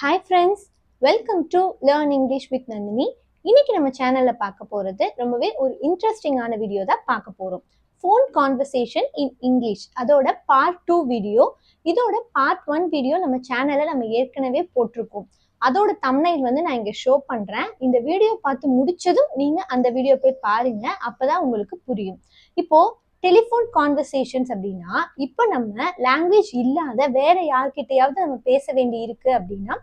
Hi friends, welcome to learn English with Nandini. இன்னைக்கு நம்ம சேனல்ல பார்க்க போறது ரொம்பவே ஒரு இன்ட்ரெஸ்டிங்கான வீடியோ தான் பார்க்க போறோம். ஃபோன் கான்வர்சேஷன் இன் இங்கிலீஷ் அதோட பார்ட் 2 வீடியோ. இதோட பார்ட் 1 வீடியோ நம்ம சேனல்ல நம்ம ஏற்கனவே போட்டிருக்கோம். அதோட தம்ப்நெயில் வந்து நான் இங்க ஷோ பண்றேன். இந்த வீடியோ பார்த்து முடிச்சதும் நீங்க அந்த வீடியோ போய் பாருங்க, அப்பதான் உங்களுக்கு புரியும். இப்போ டெலிஃபோன் கான்வர்சேஷன்ஸ் அப்படின்னா, இப்போ நம்ம லாங்குவேஜ் இல்லாத வேற யார்கிட்டயாவது நம்ம பேச வேண்டி இருக்கு அப்படின்னா,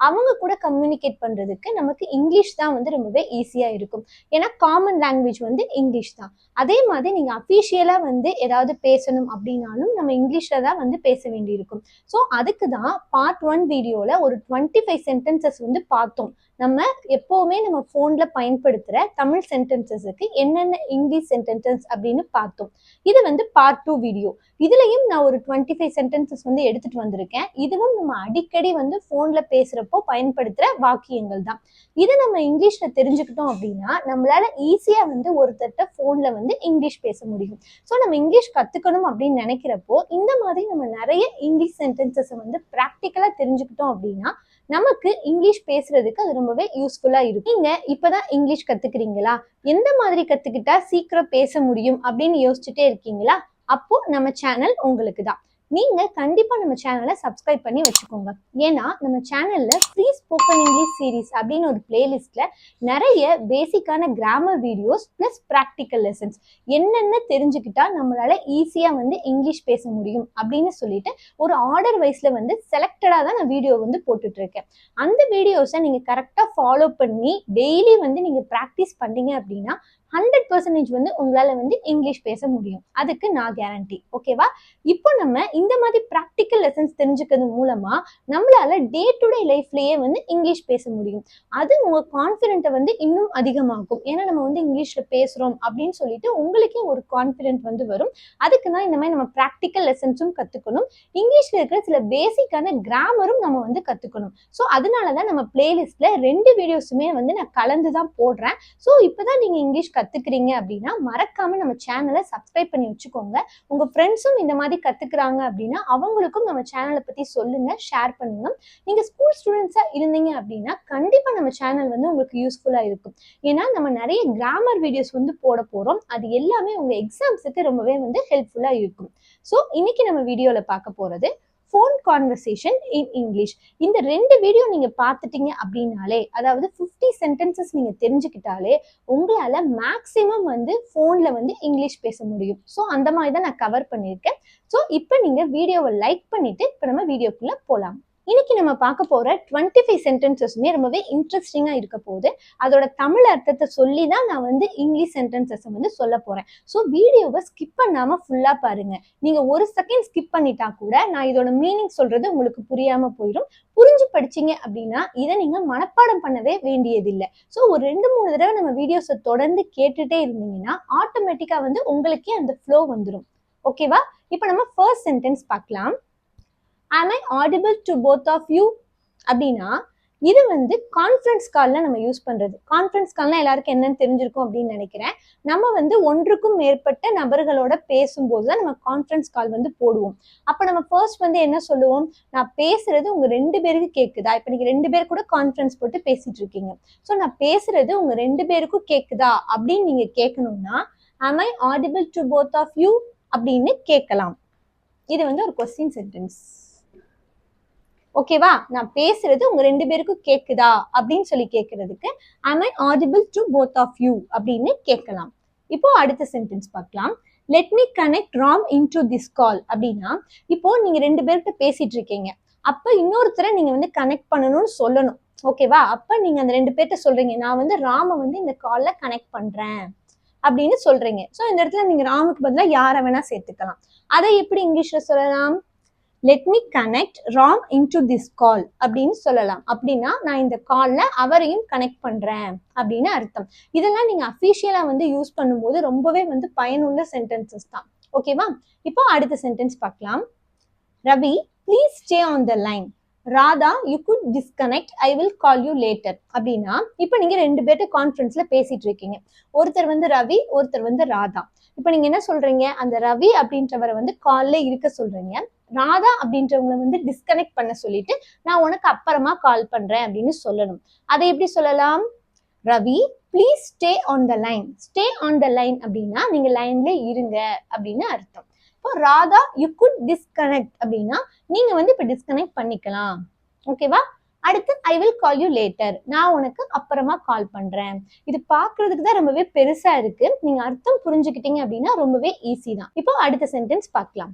அவங்க கூட கம்யூனிகேட் பண்றதுக்கு நமக்கு இங்கிலீஷ் தான் வந்து ரொம்பவே ஈஸியா இருக்கும். ஏன்னா காமன் லாங்குவேஜ் வந்து இங்கிலீஷ் தான். அதே மாதிரி நீங்க அஃபிஷியலா வந்து ஏதாவது பேசணும் அப்படின்னாலும் நம்ம இங்கிலீஷ்ல தான் வந்து பேச வேண்டி இருக்கும். ஸோ அதுக்கு தான் பார்ட் 1 வீடியோல ஒரு 25 சென்டென்சஸ் வந்து பார்த்தோம். நம்ம எப்பவுமே நம்ம ஃபோன்ல பயன்படுத்துற தமிழ் சென்டென்சஸுக்கு என்னென்ன இங்கிலீஷ் சென்டென்சஸ் அப்படின்னு பார்த்தோம். இது வந்து பார்ட் 2 வீடியோ. இதுலயும் நான் ஒரு 25 சென்டென்சஸ் வந்து எடுத்துட்டு வந்திருக்கேன். இதுவும் நம்ம அடிக்கடி வந்து ஃபோன்ல பேசுறப்போ பயன்படுத்துற வாக்கியங்கள் தான். இதை நம்ம இங்கிலீஷ்ல தெரிஞ்சுக்கிட்டோம் அப்படின்னா நம்மளால ஈஸியா வந்து ஒருத்தட்ட ஃபோன்ல வந்து இங்கிலீஷ் பேச முடியும். ஸோ நம்ம இங்கிலீஷ் கத்துக்கணும் அப்படின்னு நினைக்கிறப்போ இந்த மாதிரி நம்ம நிறைய இங்கிலீஷ் சென்டென்சஸ் வந்து ப்ராக்டிக்கலா தெரிஞ்சுக்கிட்டோம் அப்படின்னா நமக்கு இங்கிலீஷ் பேசுறதுக்கு அது ரொம்பவே யூஸ்ஃபுல்லா இருக்கும். நீங்க இப்பதான் இங்கிலீஷ் கத்துக்கிறீங்களா? எந்த மாதிரி கத்துக்கிட்டா சீக்கிரம் பேச முடியும் அப்படின்னு யோசிச்சுட்டே இருக்கீங்களா? அப்போ நம்ம சேனல் உங்களுக்கு தான். நீங்க கண்டிப்பா நம்ம சேனலை சப்ஸ்கிரைப் பண்ணி வச்சுக்கோங்க. ஏன்னா நம்ம சேனல்ல ஃப்ரீ ஸ்போக்கன் இங்கிலீஷ் சீரீஸ் அப்படின்னு ஒரு பிளேலிஸ்ட்ல நிறைய பேசிக்கான grammar videos plus practical lessons என்னென்ன தெரிஞ்சுக்கிட்டா நம்மளால ஈஸியா வந்து இங்கிலீஷ் பேச முடியும் அப்படின்னு சொல்லிட்டு ஒரு ஆர்டர் வைஸ்ல வந்து செலக்டடா தான் நான் வீடியோ வந்து போட்டுட்டு இருக்கேன். அந்த வீடியோஸை நீங்க கரெக்டா ஃபாலோ பண்ணி டெய்லி வந்து நீங்க ப்ராக்டிஸ் பண்ணீங்க அப்படின்னா 100% வந்து உங்களால வந்து இங்கிலீஷ் பேச முடியும். அதுக்கு நான் கேரண்டி. ஓகேவா? இப்போ நம்ம இந்த மாதிரி ப்ராக்டிக்கல் லெசன்ஸ் தெரிஞ்சுக்கிறது மூலமா நம்மளால டே டு டே லைஃப்லயே வந்து இங்கிலீஷ் பேச முடியும். அது உங்க கான்ஃபிடென்ட்டை வந்து இன்னும் அதிகமாக்கும். ஏன்னா நம்ம வந்து இங்கிலீஷ்ல பேசுறோம் அப்படின்னு சொல்லிட்டு உங்களுக்கே ஒரு கான்ஃபிடென்ட் வந்து வரும். அதுக்கு தான் இந்த மாதிரி நம்ம ப்ராக்டிக்கல் லெசன்ஸும் கத்துக்கணும். இங்கிலீஷ்ல இருக்கிற சில பேசிக்கான கிராமரும் நம்ம வந்து கத்துக்கணும். ஸோ அதனாலதான் நம்ம பிளேலிஸ்ட்ல 2 வீடியோஸுமே வந்து நான் கலந்து தான் போடுறேன். ஸோ இப்பதான் நீங்க இங்கிலீஷ் கத்துக்கிறீங்க அப்படின்னா மறக்காம நம்ம சேனலை சப்ஸ்கிரைப் பண்ணி வச்சுக்கோங்க. உங்க ஃப்ரெண்ட்ஸும் இந்த மாதிரி கத்துக்கிறாங்க அப்படின்னா அவங்களுக்கும் நம்ம சேனலை பத்தி சொல்லுங்க, ஷேர் பண்ணுங்க. நீங்க ஸ்கூல் ஸ்டூடெண்ட்ஸா இருந்தீங்க அப்படின்னா கண்டிப்பா நம்ம சேனல் வந்து உங்களுக்கு யூஸ்ஃபுல்லா இருக்கும். ஏன்னா நம்ம நிறைய கிராமர் வீடியோஸ் வந்து போட போறோம். அது எல்லாமே உங்க எக்ஸாம்ஸுக்கு ரொம்பவே வந்து ஹெல்ப்ஃபுல்லா இருக்கும். ஸோ இன்னைக்கு நம்ம வீடியோல பார்க்க போறது ஃபோன் கான்வர்சேஷன் இன் இங்கிலீஷ். இந்த 2 வீடியோ நீங்க பார்த்துட்டீங்க அப்படின்னாலே, அதாவது 50 சென்டென்சஸ் நீங்க தெரிஞ்சுக்கிட்டாலே உங்களால மேக்சிமம் வந்து ஃபோன்ல வந்து இங்கிலீஷ் பேச முடியும். ஸோ அந்த மாதிரி தான் நான் கவர் பண்ணியிருக்கேன். ஸோ இப்போ நீங்க வீடியோவை லைக் பண்ணிட்டு இப்போ நம்ம வீடியோக்குள்ள போலாம். இன்னைக்கு நம்ம பார்க்க போற 25 சென்டென்சஸுமே ரொம்பவே இன்ட்ரெஸ்டிங்கா இருக்க போகுது. அதோட தமிழ் அர்த்தத்தை சொல்லி தான் நான் வந்து இங்கிலீஷ் சென்டென்சஸ் வந்து சொல்ல போறேன். ஸோ வீடியோவை ஸ்கிப் பண்ணாம ஃபுல்லா பாருங்க. நீங்க ஒரு செகண்ட் ஸ்கிப் பண்ணிட்டா கூட நான் இதோட மீனிங் சொல்றது உங்களுக்கு புரியாம போயிடும். புரிஞ்சு படிச்சீங்க அப்படின்னா இதை நீங்க மனப்பாடம் பண்ணவே வேண்டியதில்லை. ஸோ ஒரு 2-3 தடவை நம்ம வீடியோஸை தொடர்ந்து கேட்டுட்டே இருந்தீங்கன்னா ஆட்டோமேட்டிக்கா வந்து உங்களுக்கே அந்த ஃப்ளோ வந்துடும். ஓகேவா? இப்போ நம்ம ஃபர்ஸ்ட் சென்டென்ஸ் பார்க்கலாம். Am I audible to both of you? அப்படின்னா இது வந்து கான்ஃபரன்ஸ் கால்ல நம்ம யூஸ் பண்றது. கான்ஃபரன்ஸ் கால்னா எல்லாருக்கும் என்னன்னு தெரிஞ்சிருக்கும் அப்படின்னு நினைக்கிறேன். நம்ம வந்து ஒன்றுக்கும் மேற்பட்ட நபர்களோட பேசும்போது தான் நம்ம கான்ஃபரன்ஸ் கால் வந்து போடுவோம். அப்போ நம்ம ஃபர்ஸ்ட் வந்து என்ன சொல்லுவோம்? நான் பேசுறது உங்க 2 பேருக்கு கேட்குதா? இப்போ நீங்க 2 பேர் கூட கான்ஃபரன்ஸ் போட்டு பேசிட்டு இருக்கீங்க. ஸோ நான் பேசுறது உங்க 2 பேருக்கும் கேட்குதா அப்படின்னு நீங்க கேட்கணும்னா am I audible to both of you அப்படின்னு கேட்கலாம். இது வந்து ஒரு கொஸ்டின் சென்டென்ஸ். ஓகேவா? நான் பேசுறது உங்க 2 பேருக்கும் கேக்குதா அப்படின்னு சொல்லி கேட்கறதுக்கு am I audible to both of you அப்படின்னு கேட்கலாம். இப்போ அடுத்த சென்டென்ஸ் பார்க்கலாம். let me connect Ram into this call அப்படின்னா இப்போ நீங்க 2 பேர்கிட்ட பேசிட்டு இருக்கீங்க. அப்ப இன்னொருத்தரை நீங்க வந்து கனெக்ட் பண்ணணும்னு சொல்லணும். ஓகேவா? அப்ப நீங்க அந்த 2 பேர்கிட்ட சொல்றீங்க, நான் வந்து ராம வந்து இந்த கால்ல கனெக்ட் பண்றேன் அப்படின்னு சொல்றீங்க. ஸோ இந்த இடத்துல நீங்க ராமுக்கு பதிலாக யாரை வேணா சேர்த்துக்கலாம். அதை எப்படி இங்கிலீஷ்ல சொல்லலாம்? let me connect Ram into this call அப்படின்னு சொல்லலாம். அப்படின்னா நான் இந்த கால்ல அவரையும் கனெக்ட் பண்றேன் அப்படின்னு அர்த்தம். இதெல்லாம் நீங்க அஃபிஷியலா வந்து யூஸ் பண்ணும்போது ரொம்பவே வந்து பயனுள்ள சென்டென்சஸ் தான். ஓகேவா? இப்போ அடுத்த சென்டென்ஸ் பார்க்கலாம். Ravi please stay on the line. Radha you good disconnect, I will call you later. அப்படின்னா இப்போ நீங்க 2 பேர்ட்ட கான்ஃபரன்ஸ்ல பேசிட்டு இருக்கீங்க. ஒருத்தர் வந்து ரவி, ஒருத்தர் வந்து ராதா. இப்போ நீங்க என்ன சொல்றீங்க? அந்த ரவி அப்படின்றவரை வந்து கால்ல இருக்க சொல்றீங்க. ராதா அப்படின்றவங்களை வந்து டிஸ்கனெக்ட் பண்ண சொல்லிட்டு நான் உனக்கு அப்புறமா கால் பண்றேன் அப்படின்னு சொல்லணும். அதை எப்படி சொல்லலாம்? Ravi please stay on the line. Stay on the line அப்படின்னா நீங்க லைன்ல இருங்க அப்படின்னு அர்த்தம். இப்போ ராதா யூ குட் டிஸ்கனெக்ட் அப்படின்னா நீங்க வந்து இப்ப டிஸ்கனெக்ட் பண்ணிக்கலாம். ஓகேவா? அடுத்து ஐ வில் கால் யூ லேட்டர். நான் உனக்கு அப்புறமா கால் பண்றேன். இது பாக்குறதுக்கு தான் ரொம்பவே பெருசா இருக்கு. நீங்க அர்த்தம் புரிஞ்சுக்கிட்டீங்க அப்படின்னா ரொம்பவே ஈஸி தான். இப்போ அடுத்த சென்டென்ஸ் பார்க்கலாம்.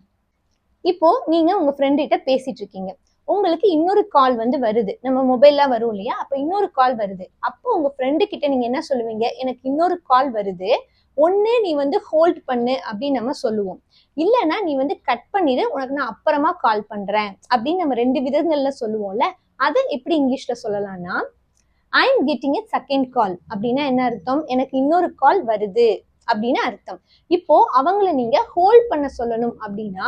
இப்போ நீங்க உங்க ஃப்ரெண்ட் கிட்ட பேசிட்டு இருக்கீங்க. உங்களுக்கு இன்னொரு கால் வந்து வருது. நம்ம மொபைல்ல வரும் இல்லையா? அப்ப இன்னொரு கால் வருது. அப்போ உங்க ஃப்ரெண்டு கிட்ட நீங்க என்ன சொல்லுவீங்க? எனக்கு இன்னொரு கால் வருது, ஒண்ணு நீ வந்து ஹோல்ட் பண்ணு அப்படின்னு நம்ம சொல்லுவோம். இல்லைன்னா நீ வந்து கட் பண்ணிடு, உனக்கு நான் அப்புறமா கால் பண்றேன் அப்படின்னு நம்ம 2 விதங்கள்ல சொல்லுவோம்ல. அதை எப்படி இங்கிலீஷ்ல சொல்லலாம்னா I am getting a second call அப்படின்னா என்ன அர்த்தம்? எனக்கு இன்னொரு கால் வருது அப்படின்னு அர்த்தம். இப்போ அவங்கள நீங்க ஹோல்ட் பண்ண சொல்லணும் அப்படின்னா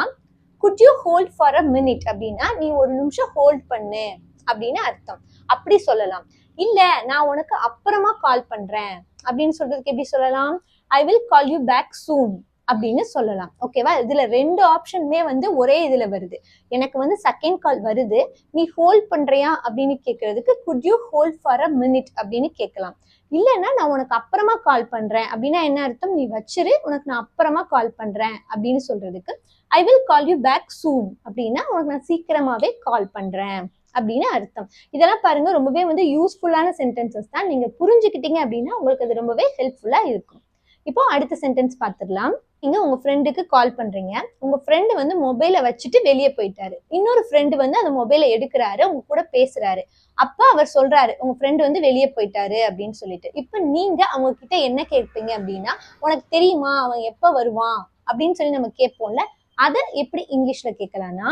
good you hold for a minute அப்படின்னா நீ ஒரு நிமிஷம் ஹோல்ட் பண்ணு அப்படின்னு அர்த்தம். அப்படி சொல்லலாம். இல்ல நான் உனக்கு அப்புறமா கால் பண்றேன் அப்படின்னு சொல்றதுக்கு எப்படி சொல்லலாம்? I will call you back soon அப்படின்னு சொல்லலாம். ஓகேவா? இதுல 2 ஆப்ஷனுமே வந்து ஒரே இதுல வருது. எனக்கு வந்து செகண்ட் கால் வருது, நீ ஹோல்ட் பண்றியா அப்படின்னு கேட்கறதுக்கு good you hold for a minute அப்படின்னு கேட்கலாம். இல்லைன்னா நான் உனக்கு அப்புறமா கால் பண்றேன் அப்படின்னா என்ன அர்த்தம்? நீ வச்சிரு, உனக்கு நான் அப்புறமா கால் பண்றேன் அப்படின்னு சொல்றதுக்கு I will call you back soon அப்படின்னா உனக்கு நான் சீக்கிரமாவே கால் பண்றேன் அப்படின்னு அர்த்தம். இதெல்லாம் பாருங்க ரொம்பவே வந்து யூஸ்ஃபுல்லான சென்டென்சஸ் தான். நீங்க புரிஞ்சுக்கிட்டீங்க அப்படின்னா உங்களுக்கு அது ரொம்பவே ஹெல்ப்ஃபுல்லா இருக்கும். இப்போ அடுத்த சென்டென்ஸ் பார்த்துடலாம். நீங்க உங்க ஃப்ரெண்டுக்கு கால் பண்றீங்க. உங்க ஃப்ரெண்டு வந்து மொபைலை வச்சுட்டு வெளியே போயிட்டாரு. இன்னொரு ஃப்ரெண்டு வந்து அந்த மொபைலை எடுக்கிறாரு, உங்க கூட பேசுறாரு. அப்ப அவர் சொல்றாரு உங்க ஃப்ரெண்டு வந்து வெளியே போயிட்டாரு அப்படின்னு சொல்லிட்டு. இப்ப நீங்க அவங்க கிட்ட என்ன கேட்பீங்க அப்படின்னா உனக்கு தெரியுமா அவன் எப்ப வருவான் அப்படின்னு சொல்லி நம்ம கேட்போம்ல. அதை எப்படி இங்கிலீஷ்ல கேட்கலாம்னா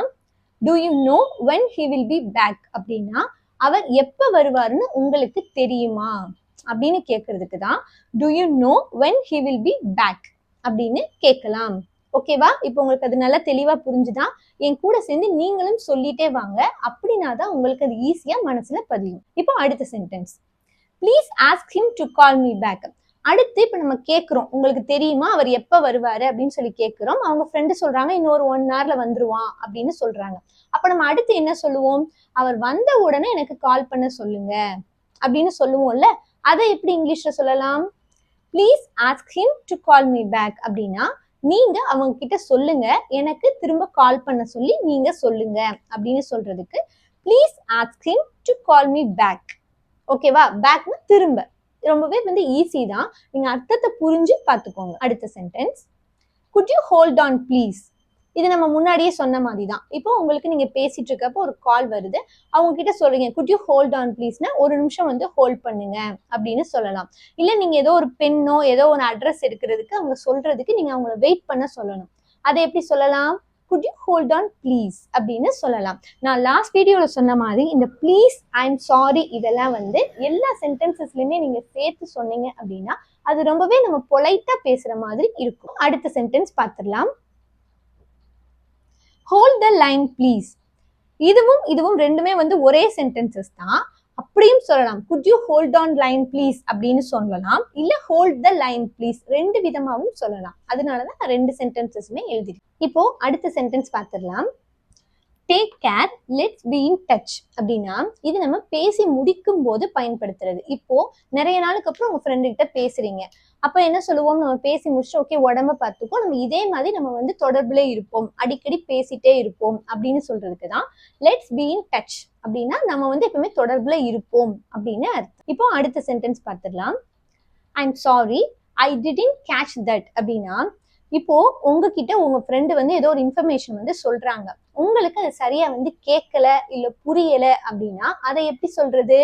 do you know when he will be back அப்படின்னா அவர் எப்ப வருவாருன்னு உங்களுக்கு தெரியுமா அப்படின்னு கேட்கறதுக்கு தான் do you know when he will be back அப்படின்னு கேட்கலாம். ஓகேவா? இப்போ உங்களுக்கு அது நல்லா தெளிவா புரிஞ்சுதான்? என் கூட சேர்ந்து நீங்களும் சொல்லிட்டே வாங்க. அப்படின்னா தான் உங்களுக்கு அது ஈஸியா மனசுல பதியும். இப்போ அடுத்த sentence. Please ask him to call me back. அடுத்து இப்ப நம்ம கேட்கிறோம் உங்களுக்கு தெரியுமா அவர் எப்ப வருவாரு அப்படின்னு சொல்லி கேட்கிறோம். அவங்க ஃப்ரெண்டு சொல்றாங்க இன்னொரு 1 hourல வந்துருவான் அப்படின்னு சொல்றாங்க. அப்ப நம்ம அடுத்து என்ன சொல்லுவோம்? அவர் வந்த உடனே எனக்கு கால் பண்ண சொல்லுங்க அப்படின்னு சொல்லுவோம்ல. அதை எப்படி இங்கிலீஷ்ல சொல்லலாம்? Please ask him to call me back அப்படின்னா நீங்க அவங்க கிட்ட சொல்லுங்க எனக்கு திரும்ப கால் பண்ண சொல்லி நீங்க சொல்லுங்க அப்படின்னு சொல்றதுக்கு please ask him to call me back. ஓகேவா? பேக்னா திரும்ப. ரொம்பவே வந்து ஈஸி தான். நீங்க அர்த்தத்தை புரிஞ்சு பார்த்துக்கோங்க. அடுத்த sentence. Good you hold on please. இது நம்ம முன்னாடியே சொன்ன மாதிரி தான். இப்போ உங்களுக்கு நீங்க பேசிட்டு இருக்கப்போ ஒரு கால் வருது, அவங்க கிட்ட சொல்றீங்க குட் யூ ஹோல்ட் ஆன் ப்ளீஸ்னா ஒரு நிமிஷம் வந்து ஹோல்ட் பண்ணுங்க அப்படின்னு சொல்லலாம். இல்ல நீங்க ஏதோ ஒரு பெண்ணோ ஏதோ ஒரு அட்ரஸ் எடுக்கிறதுக்கு அவங்க சொல்றதுக்கு நீங்க அவங்கள வெயிட் பண்ண சொல்லணும். அதை எப்படி சொல்லலாம்? Good you hold on please அப்படின்னு சொல்லலாம். நான் லாஸ்ட் வீடியோல சொன்ன மாதிரி இந்த ப்ளீஸ் ஐ எம் சாரி இதெல்லாம் வந்து எல்லா சென்டென்சஸ்லயுமே நீங்க சேர்த்து சொன்னீங்க அப்படின்னா அது ரொம்பவே நம்ம பொலைட்டா பேசுற மாதிரி இருக்கும். அடுத்த சென்டென்ஸ் பார்த்துடலாம். Hold the line please. இதுவும் ரெண்டுமே வந்து ஒரே சென்டென்சஸ் தான். அப்படியும் சொல்லலாம் good you hold on line please அப்படின்னு சொல்லலாம். இல்ல ஹோல்ட் த லைன் ப்ளீஸ் 2 விதமாகவும் சொல்லலாம். அதனாலதான் நான் 2 சென்டென்சஸுமே எழுதிருக்கேன். இப்போ அடுத்த சென்டென்ஸ் பார்த்துடலாம். Take care let's be in touch அப்படின்னா இது நம்ம பேசி முடிக்கும் போது பயன்படுத்துறது. இப்போ நிறைய நாளுக்கு அப்புறம் உங்க ஃப்ரெண்டு கிட்ட பேசுறீங்க. அப்ப என்ன சொல்லுவோம்? நம்ம பேசி முடிச்சு ஓகே உடம்ப பார்த்துக்கோ, நம்ம இதே மாதிரி நம்ம வந்து தொடர்புல இருப்போம், அடிக்கடி பேசிட்டே இருப்போம் அப்படின்னு சொல்றதுக்கு தான் லெட்ஸ் பி இன் டச் அப்படின்னா நம்ம வந்து எப்பவுமே தொடர்புல இருப்போம் அப்படின்னு அர்த்தம். இப்போ அடுத்த சென்டென்ஸ் பார்த்துடலாம். I am sorry I didn't catch that அப்படின்னா இப்போ உங்ககிட்ட உங்க ஃப்ரெண்டு வந்து ஏதோ ஒரு இன்ஃபர்மேஷன் வந்து சொல்றாங்க, உங்களுக்கு அது சரியா வந்து கேட்கல இல்ல புரியல அப்படின்னா அதை எப்படி சொல்றது?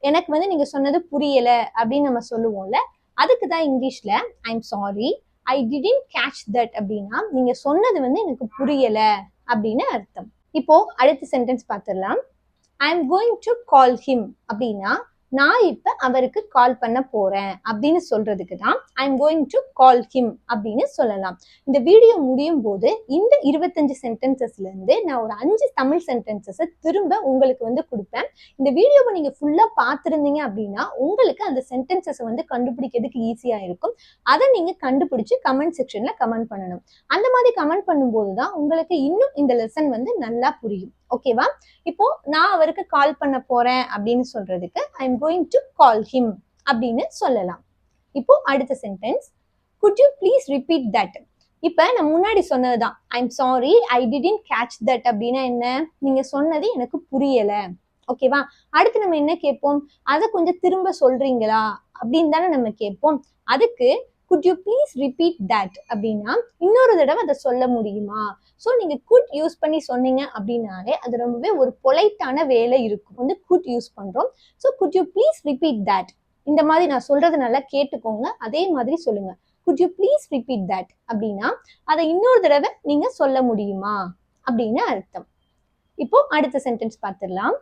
எனக்கு வந்து நீங்க சொன்னது புரியல அப்படின்னு நம்ம சொல்லுவோம்ல. அதுக்கு தான் இங்கிலீஷ்ல I am sorry I didn't catch that அப்படின்னா நீங்க சொன்னது வந்து எனக்கு புரியல அப்படின்னு அர்த்தம். இப்போ அடுத்த சென்டென்ஸ் பார்த்துடலாம். I am going to call him அப்படின்னா நான் இப்ப அவருக்கு கால் பண்ண போறேன் அப்படின்னு சொல்றதுக்கு தான் I am going to call him அப்படின்னு சொல்லலாம். இந்த வீடியோ முடியும் போது இந்த 25 சென்டென்சஸ்ல இருந்து நான் ஒரு 5 தமிழ் சென்டென்சஸ் திரும்ப உங்களுக்கு வந்து கொடுப்பேன். இந்த வீடியோவை நீங்க ஃபுல்லா பார்த்திருந்தீங்க அப்படின்னா உங்களுக்கு அந்த சென்டென்சஸ் வந்து கண்டுபிடிக்கிறதுக்கு ஈஸியா இருக்கும். அதை நீங்க கண்டுபிடிச்சு கமெண்ட் செக்ஷன்ல கமெண்ட் பண்ணணும். அந்த மாதிரி கமெண்ட் பண்ணும்போது தான் உங்களுக்கு இன்னும் இந்த லெசன் வந்து நல்லா புரியும். ஓகேவா? இப்போ நான் அவருக்கு கால் பண்ண போறேன் அப்படின்னு சொல்றதுக்கு I am going to call him அப்படின்னு சொல்லலாம். இப்போ அடுத்த sentence, good you please repeat that. இப்ப நான் முன்னாடி சொன்னதுதான் I am sorry I didn't catch that அப்படின்னா என்ன, நீங்க சொன்னது எனக்கு புரியல. ஓகேவா? அடுத்து நம்ம என்ன கேட்போம், அதை கொஞ்சம் திரும்ப சொல்றீங்களா அப்படின்னு தானே நம்ம கேட்போம். அதுக்கு good you please repeat that அப்படின்னா இன்னொரு தடவை அதை சொல்ல முடியுமா. ஸோ நீங்க குட் யூஸ் பண்ணி சொன்னீங்க அப்படின்னாலே அது ரொம்பவே ஒரு பொலைட்டான வேலை இருக்கும். வந்து குட் யூஸ் பண்றோம். So good you please repeat that, இந்த மாதிரி நான் சொல்றது நல்லா கேட்டுக்கோங்க, அதே மாதிரி சொல்லுங்க. Good you please repeat that அப்படின்னா அதை இன்னொரு தடவை நீங்க சொல்ல முடியுமா அப்படின்னு அர்த்தம். இப்போ அடுத்த சென்டென்ஸ் பார்த்துடலாம்.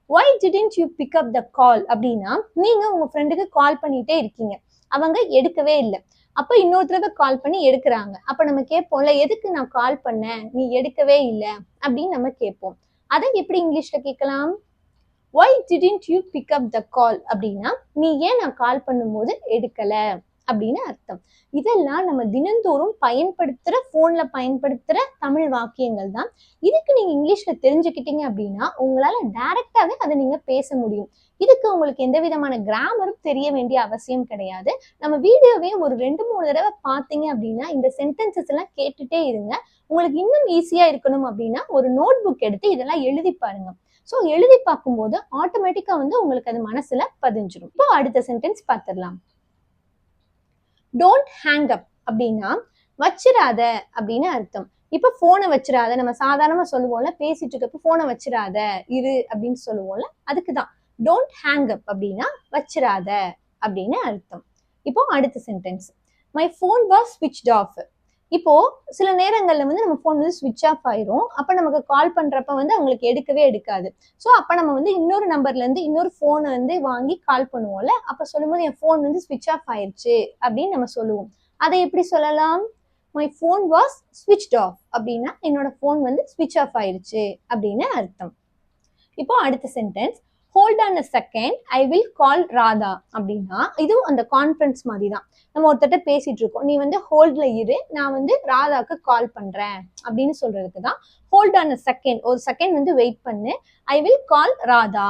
why didn't you pick up the call அப்படின்னா நீங்க உங்க ஃப்ரெண்டுக்கு கால் பண்ணிட்டே இருக்கீங்க, அவங்க எடுக்கவே இல்லை. அப்ப இன்னொரு தடவை கால் பண்ணி எடுக்கிறாங்க. அப்ப நம்ம கேட்போம்ல, எதுக்கு நான் கால் பண்ணேன் நீ எடுக்கவே இல்லை அப்படின்னு நம்ம கேட்போம். அதை எப்படி இங்கிலீஷ்ல கேட்கலாம், why didn't you pick up the call அப்படின்னா நீ ஏன் நான் கால் பண்ணும்போது எடுக்கல அப்படின்னு அர்த்தம். இதெல்லாம் நம்ம தினந்தோறும் பயன்படுத்துற போன்ல பயன்படுத்துற தமிழ் வாக்கியங்கள் தான். இதுக்கு நீங்க இங்கிலீஷ்ல தெரிஞ்சுக்கிட்டீங்க அப்படின்னா உங்களால டைரக்டாவே அதை நீங்க பேச முடியும். இதுக்கு உங்களுக்கு எந்த விதமான கிராமரும் தெரிய வேண்டிய அவசியம் கிடையாது. நம்ம வீடியோவே ஒரு 2-3 தடவை பார்த்தீங்க அப்படின்னா இந்த சென்டென்சஸ் எல்லாம் கேட்டுட்டே இருங்க. உங்களுக்கு இன்னும் ஈஸியா இருக்கணும் அப்படின்னா ஒரு நோட் புக் எடுத்து இதெல்லாம் எழுதி பாருங்க. ஸோ எழுதி பார்க்கும்போது ஆட்டோமேட்டிக்கா வந்து உங்களுக்கு அது மனசுல பதிஞ்சிடும். இப்போ அடுத்த சென்டென்ஸ் பார்த்துடலாம். டோன்ட் ஹேங் அப் அப்படின்னா வச்சிராத அப்படின்னு அர்த்தம். இப்ப போனை வச்சிராத, நம்ம சாதாரணமா சொல்லுவோம்ல, பேசிட்டு இருக்கப்ப போனை வச்சிராத இரு அப்படின்னு சொல்லுவோம்ல, அதுக்குதான் டோன்ட் ஹேங் அப் அப்படின்னா வச்சிராத அப்படின்னு அர்த்தம். இப்போ அடுத்த sentence, my phone was switched off. இப்போ சில நேரங்கள்ல வந்து நம்ம போன் வந்து ஸ்விட்ச் ஆஃப் ஆயிரும். அப்ப நமக்கு கால் பண்றப்ப வந்து அவங்களுக்கு எடுக்கவே எடுக்காது. ஸோ அப்ப நம்ம வந்து இன்னொரு நம்பர்ல இருந்து இன்னொரு போனை வந்து வாங்கி கால் பண்ணுவோம்ல, அப்ப சொல்லும்போது என் போன் வந்து ஸ்விட்ச் ஆஃப் ஆயிடுச்சு அப்படின்னு நம்ம சொல்லுவோம். அதை எப்படி சொல்லலாம், my phone was switched off அப்படின்னா என்னோட போன் வந்து ஸ்விட்ச் ஆஃப் ஆயிடுச்சு அப்படின்னு அர்த்தம். இப்போ அடுத்த sentence, hold on a second I will கால் ராதா அப்படின்னா இதுவும் அந்த கான்ஃபரன்ஸ் மாதிரி தான். நம்ம ஒருத்தட்ட பேசிட்டு இருக்கோம், நீ வந்து ஹோல்ட்ல இரு, நான் வந்து ராதாக்கு கால் பண்றேன் அப்படின்னு சொல்றதுக்கு தான் ஹோல்ட் ஆன் அ செகண்ட், ஒரு செகண்ட் வந்து வெயிட் பண்ணு, ஐ வில் கால் ராதா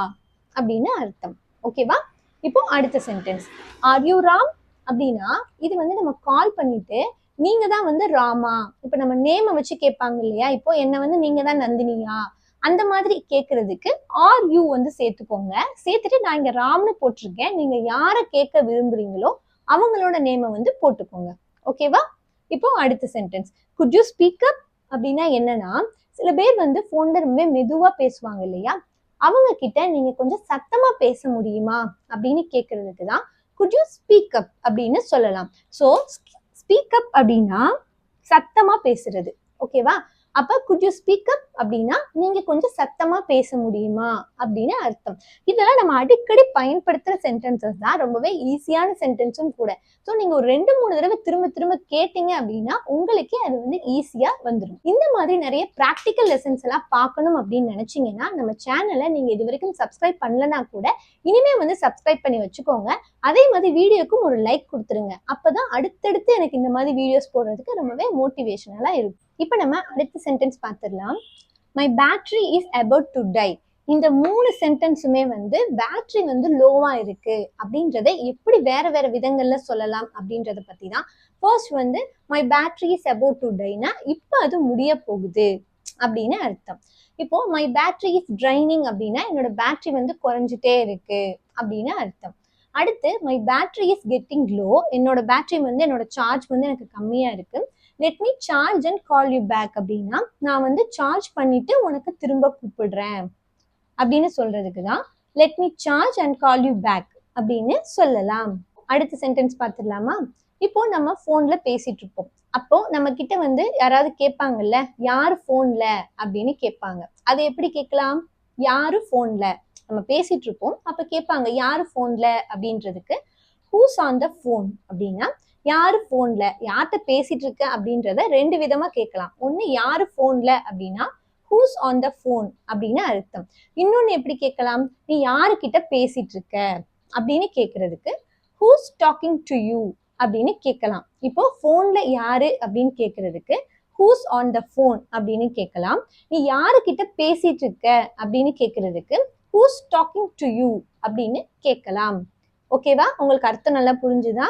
அப்படின்னு அர்த்தம். ஓகேவா? இப்போ அடுத்த சென்டென்ஸ், ஆர் யூ ராம் அப்படின்னா இது வந்து நம்ம கால் பண்ணிட்டு நீங்க தான் வந்து ராமா, இப்ப நம்ம நேமை வச்சு கேட்பாங்க இல்லையா, இப்போ என்ன வந்து நீங்க தான் நந்தினியா அந்த மாதிரி கேட்கறதுக்கு ஆர் யூ வந்து சேர்த்துக்கோங்க. சேர்த்துட்டு நான் இங்க ராம்னு போட்டிருக்கேன், நீங்க யாரை கேட்க விரும்புறீங்களோ அவங்களோட நேமை வந்து போட்டுக்கோங்க. ஓகேவா? இப்போ அடுத்த sentence, good you speak up அப்படின்னா என்னன்னா சில பேர் வந்து போன்ல ரொம்ப மெதுவா பேசுவாங்க இல்லையா, அவங்க கிட்ட நீங்க கொஞ்சம் சத்தமா பேச முடியுமா அப்படின்னு கேட்கறதுக்கு தான் குட் யூ ஸ்பீக் அப் அப்படின்னு சொல்லலாம். ஸோ ஸ்பீக் அப் அப்படின்னா சத்தமா பேசுறது. ஓகேவா? அப்ப குட் யூ ஸ்பீக் அப் அப்படின்னா நீங்க கொஞ்சம் சத்தமா பேச முடியுமா அப்படின்னு அர்த்தம். இதெல்லாம் நம்ம அடிக்கடி பயன்படுத்துற சென்டென்சஸ் தான், ரொம்பவே ஈஸியான சென்டென்ஸும் கூட. ஸோ நீங்க ஒரு 2-3 தடவை திரும்ப திரும்ப கேட்டீங்க அப்படின்னா உங்களுக்கே அது வந்து ஈஸியா வந்துடும். இந்த மாதிரி நிறைய ப்ராக்டிக்கல் லெசன்ஸ் எல்லாம் பார்க்கணும் அப்படின்னு நினைச்சீங்கன்னா நம்ம சேனலை நீங்க இது வரைக்கும் சப்ஸ்கிரைப் பண்ணலன்னா கூட இனிமே வந்து சப்ஸ்கிரைப் பண்ணி வச்சுக்கோங்க. அதே மாதிரி வீடியோக்கும் ஒரு லைக் கொடுத்துருங்க. அப்பதான் அடுத்தடுத்து எனக்கு இந்த மாதிரி வீடியோஸ் போடுறதுக்கு ரொம்பவே மோட்டிவேஷனலா இருக்கும். இப்போ நம்ம அடுத்த சென்டென்ஸ் பார்த்துடலாம். My battery is about to tie. இந்த 3 சென்டென்ஸுமே வந்து பேட்டரி வந்து லோவா இருக்கு அப்படின்றத எப்படி வேற வேற விதங்கள்ல சொல்லலாம் அப்படின்றத பத்தி தான். ஃபர்ஸ்ட் வந்து my battery is about to டைனா இப்போ அது முடிய போகுது அப்படின்னு அர்த்தம். இப்போ மை பேட்டரி இஸ் ட்ரைனிங் அப்படின்னா என்னோட பேட்டரி வந்து குறைஞ்சிட்டே இருக்கு அப்படின்னு அர்த்தம். அடுத்து my battery is getting low, என்னோட பேட்டரி வந்து என்னோட சார்ஜ் வந்து எனக்கு கம்மியா இருக்கு. Let me charge and call you back அப்படின்னா நான் வந்து சார்ஜ் பண்ணிட்டு உனக்கு திரும்ப கூப்பிடுறேன் அப்படின்னு சொல்றதுக்கு தான் let me charge and call you back அப்படின்னு சொல்லலாம். அடுத்த சென்டென்ஸ் பார்த்துடலாமா? இப்போ நம்ம போன்ல பேசிட்டு இருப்போம். அப்போ நம்ம கிட்ட வந்து யாராவது கேட்பாங்கல்ல, யாரு போன்ல அப்படின்னு கேட்பாங்க. அதை எப்படி கேட்கலாம், யாரு போன்ல நம்ம பேசிட்டு இருப்போம், அப்ப கேட்பாங்க யாரு போன்ல அப்படின்றதுக்கு ஹூஸ் ஆன் த போன் அப்படின்னா யாரு போன்ல, யார்கிட்ட பேசிட்டு இருக்க அப்படின்றத ரெண்டு விதமா கேட்கலாம். ஒண்ணு யாரு போன்ல அப்படின்னா ஹூஸ் ஆன் த போன் அப்படின்னு அர்த்தம். இன்னொன்னு எப்படி கேட்கலாம், நீ யாருக்கிட்ட பேசிட்டு இருக்க அப்படின்னு கேட்கறதுக்கு ஹூஸ் டாக்கிங் டு யூ அப்படின்னு கேட்கலாம். இப்போ போன்ல யாரு அப்படின்னு கேட்கறதுக்கு ஹூஸ் ஆன் த போன் அப்படின்னு கேட்கலாம். நீ யாருக்கிட்ட பேசிட்டு இருக்க அப்படின்னு கேட்கறதுக்கு ஹூஸ் டாக்கிங் டு யூ அப்படின்னு கேட்கலாம். ஓகேவா? உங்களுக்கு அர்த்தம் நல்லா புரிஞ்சுதா?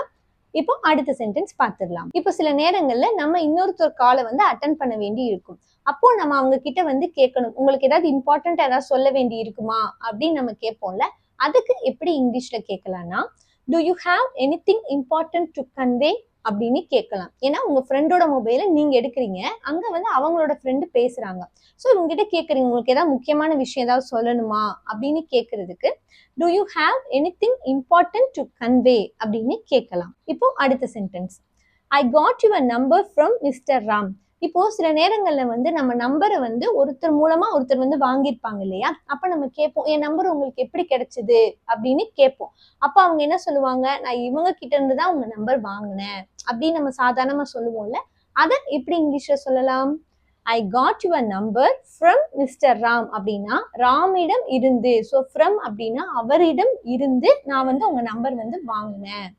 இப்போ அடுத்த சென்டென்ஸ் பார்த்துடலாம். இப்போ சில நேரங்கள்ல நம்ம இன்னொருத்தர் காலை வந்து அட்டன் பண்ண வேண்டி இருக்கும். அப்போ நம்ம அவங்க கிட்ட வந்து கேட்கணும், உங்களுக்கு ஏதாவது இம்பார்ட்டன்ட் ஏதாவது சொல்ல வேண்டி இருக்குமா அப்படின்னு நம்ம கேட்போம்ல. அதுக்கு எப்படி இங்கிலீஷ்ல கேட்கலாம்னா, do you have anything important to convey அப்படின்னு கேட்கலாம். ஏன்னா உங்க ஃப்ரெண்டோட மொபைலை நீங்க எடுக்கிறீங்க, அங்க வந்து அவங்களோட ஃப்ரெண்டு பேசுறாங்க. ஸோ இவங்ககிட்ட கேட்குறீங்க, உங்களுக்கு ஏதாவது முக்கியமான விஷயம் ஏதாவது சொல்லணுமா அப்படின்னு கேட்கறதுக்கு to you have anything important to convey அப்படின்னு கேட்கலாம். இப்போ அடுத்த sentence, I got your number from mister Ram. இப்போ சில நேரங்கள்ல வந்து நம்ம நம்பரை வந்து ஒருத்தர் மூலமா ஒருத்தர் வந்து வாங்கியிருப்பாங்க இல்லையா, அப்ப நம்ம கேட்போம், என் நம்பர் உங்களுக்கு எப்படி கிடைச்சது அப்படின்னு கேட்போம். அப்ப அவங்க என்ன சொல்லுவாங்க, நான் இவங்க கிட்ட இருந்து தான் உங்க நம்பர் வாங்கினேன் அப்படின்னு நம்ம சாதாரணமா சொல்லுவோம்ல. அதை எப்படி இங்கிலீஷ்ல சொல்லலாம், I got your number from mister Ram அப்படின்னா ராமிடம் இருந்து, ஸோ ஃப்ரம் அப்படின்னா அவரிடம் இருந்து நான் வந்து உங்க நம்பர் வந்து வாங்கினேன்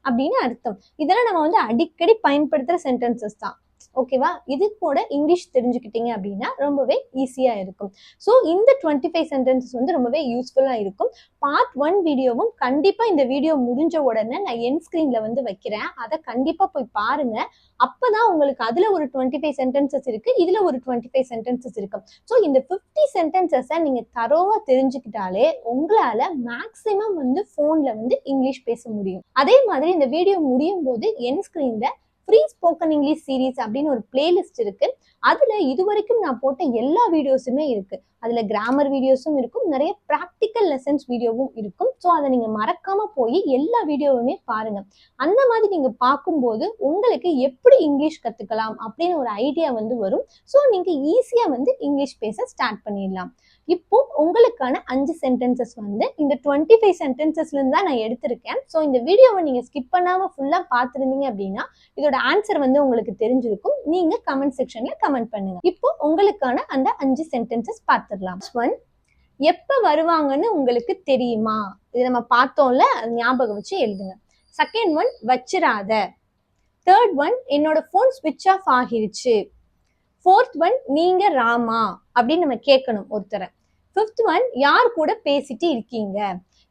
அப்படின்னு அர்த்தம். இதெல்லாம் நம்ம வந்து அடிக்கடி பயன்படுத்துற சென்டென்சஸ் தான். ஓகேவா? இது கூட இங்கிலீஷ் தெரிஞ்சுக்கிட்டீங்க அப்படின்னா ரொம்பவே ஈஸியா இருக்கும். ஸோ இந்த 25 சென்டென்சஸ் வந்து ரொம்பவே யூஸ்ஃபுல்லா இருக்கும். பார்ட் 1 வீடியோவும் கண்டிப்பா இந்த வீடியோ முடிஞ்ச உடனே நான் என் ஸ்கிரீன்ல வந்து வைக்கிறேன். அதை கண்டிப்பா போய் பாருங்க. அப்பதான் உங்களுக்கு அதுல ஒரு 25 சென்டென்சஸ் இருக்கு, இதுல ஒரு 25 சென்டென்சஸ் இருக்கு. ஸோ இந்த 50 சென்டென்சஸை நீங்க தரோவா தெரிஞ்சுக்கிட்டாலே உங்களால மேக்சிமம் வந்து போன்ல வந்து இங்கிலீஷ் பேச முடியும். அதே மாதிரி இந்த வீடியோ முடியும் போது என் ஸ்கிரீன்ல ஃப்ரீ ஸ்போக்கன் இங்கிலீஷ் சீரீஸ் அப்படின்னு ஒரு பிளேலிஸ்ட் இருக்கு. அதுல இதுவரைக்கும் நான் போட்ட எல்லா வீடியோஸுமே இருக்கு. அதுல கிராமர் வீடியோஸும் இருக்கும், நிறைய ப்ராக்டிக்கல் லெசன்ஸ் வீடியோவும் இருக்கும். ஸோ அதை நீங்க மறக்காம போய் எல்லா வீடியோவுமே பாருங்க. அந்த மாதிரி நீங்க பார்க்கும்போது உங்களுக்கு எப்படி இங்கிலீஷ் கத்துக்கலாம் அப்படின்னு ஒரு ஐடியா வந்து வரும். ஸோ நீங்க ஈஸியா வந்து இங்கிலீஷ் பேச ஸ்டார்ட் பண்ணிடலாம். இப்போ உங்களுக்கான 5 சென்டென்சஸ் வந்து இந்த 25 சென்டென்சஸ்ல இருந்து தான் நான் எடுத்திருக்கேன். ஸோ இந்த வீடியோவை நீங்க ஸ்கிப் பண்ணாம ஃபுல்லா பார்த்துருந்தீங்க அப்படின்னா இதோட ஆன்சர் வந்து உங்களுக்கு தெரிஞ்சிருக்கும். நீங்க கமெண்ட் செக்ஷன்ல கமெண்ட் பண்ணுங்க. இப்போ உங்களுக்கான அந்த 5 சென்டென்சஸ் பார்த்துடலாம். ஒன், எப்ப வருவாங்கன்னு உங்களுக்கு தெரியுமா? இது நம்ம பார்த்தோம்ல, ஞாபகம் வச்சு எழுதுங்க. செகண்ட் ஒன், வச்சிராத. தேர்ட் ஒன், என்னோட போன் ஸ்விட்ச் ஆஃப் ஆகிருச்சு. ஃபோர்த் ஒன், நீங்க ராமா அப்படின்னு நம்ம கேட்கணும் ஒருத்தரை. ஃபிஃப்த் ஒன், யார் கூட பேசிட்டு இருக்கீங்க.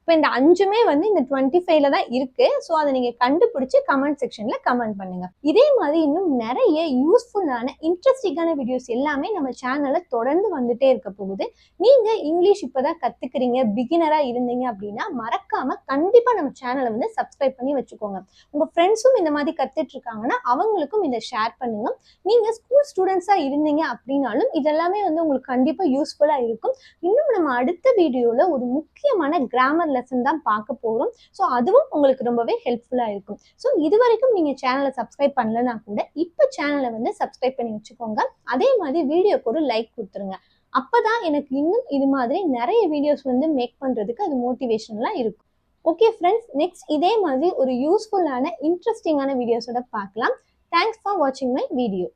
இப்போ இந்த 5மே வந்து இந்த 25ல தான் இருக்கு. ஸோ அதை நீங்க கண்டுபிடிச்சு கமெண்ட் செக்ஷன்ல கமெண்ட் பண்ணுங்க. இதே மாதிரி இன்னும் நிறைய யூஸ்ஃபுல்லான இன்ட்ரெஸ்டிங்கான வீடியோஸ் எல்லாமே நம்ம சேனல்ல தொடர்ந்து வந்துட்டே இருக்க போகுது. நீங்க இங்கிலீஷ் இப்பதான் கத்துக்கிறீங்க, பிகினரா இருந்தீங்க அப்படின்னா மறக்காம கண்டிப்பா நம்ம சேனலை வந்து சப்ஸ்கிரைப் பண்ணி வச்சுக்கோங்க. உங்க ஃப்ரெண்ட்ஸும் இந்த மாதிரி கத்துட்டு இருக்காங்கன்னா அவங்களுக்கும் இதை ஷேர் பண்ணுங்க. நீங்க ஸ்கூல் ஸ்டூடெண்ட்ஸா இருந்தீங்க அப்படின்னாலும் இதெல்லாமே வந்து உங்களுக்கு கண்டிப்பா யூஸ்ஃபுல்லா இருக்கும். இன்னும் நம்ம அடுத்த வீடியோல ஒரு முக்கியமான கிராமர் லெசன் தான் பார்க்க போறோம். ஸோ அதுவும் உங்களுக்கு ரொம்பவே ஹெல்ப்ஃபுல்லா இருக்கும். ஸோ இது வரைக்கும் நீங்க சேனலை சப்ஸ்கிரைப் பண்ணலன்னா கூட இப்போ சேனலை வந்து சப்ஸ்கிரைப் பண்ணி வச்சுக்கோங்க. அதே மாதிரி வீடியோக்கு ஒரு லைக் கொடுத்துருங்க. அப்பதான் எனக்கு இன்னும் இது மாதிரி நிறைய வீடியோஸ் வந்து மேக் பண்றதுக்கு அது மோட்டிவேஷனலா இருக்கும். ஓகே ஃப்ரெண்ட்ஸ், நெக்ஸ்ட் இதே மாதிரி ஒரு யூஸ்ஃபுல்லான இன்ட்ரெஸ்டிங்கான வீடியோஸோட பார்க்கலாம். தேங்க்ஸ் ஃபார் வாட்சிங் மை வீடியோ.